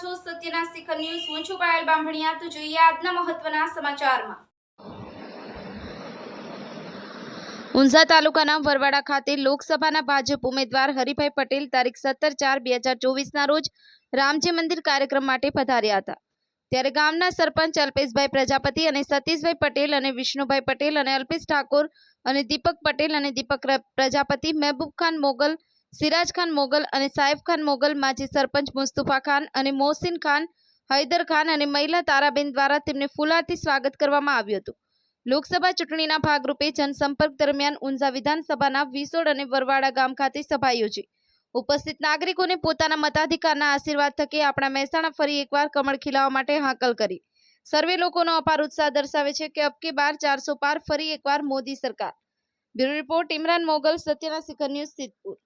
છો સત્યના શિખર ન્યૂઝ। હું છું પાયલ બામણિયા। તો જોઈએ આજના મહત્વના સમાચારમાં। ઊંઝા તાલુકાના વરવાડા ખાતે લોકસભાના ભાજપ ઉમેદવાર હરિભાઈ પટેલ તારીખ 17/4/2024ના રોજ રામજી મંદિર કાર્યક્રમ માટે પધાર્યા હતા। ત્યારે ગામના સરપંચ અલ્પેશભાઈ પ્રજાપતિ અને સતીશભાઈ પટેલ અને વિષ્ણુભાઈ પટેલ અને અલ્પેશ ઠાકોર અને દીપક પટેલ અને દીપક પ્રજાપતિ, મહેબૂબ ખાન મોગલ, સિરાજ ખાન મોગલ અને સાહેબ ખાન મોગલ, માજી સરપંચ મુસ્તફા ખાન અને મોહસિન ખાન, હૈદર ખાન અને મહિલા તારાબેન દ્વારા તેમને ફૂલહારથી સ્વાગત કરવામાં આવ્યું હતું। લોકસભા ચૂંટણીના ભાગરૂપે જનસંપર્ક દરમિયાન ઊંઝા વિધાનસભાના વિસોડ અને વરવાડા ગામ ખાતે સભા યોજી ઉપસ્થિત નાગરિકોને પોતાના મતાધિકારના આશીર્વાદ થકી આપણા મહેસાણા ફરી એકવાર કમળ ખીલાવવા માટે હાકલ કરી। સર્વે લોકોનો અપાર ઉત્સાહ દર્શાવે છે કે અબકી બાર 400 પાર ફરી એકવાર મોદી સરકાર। બ્યુરો રિપોર્ટ ઇમરાન મોગલ, સત્યના શિખર ન્યૂઝ, સિદ્ધપુર।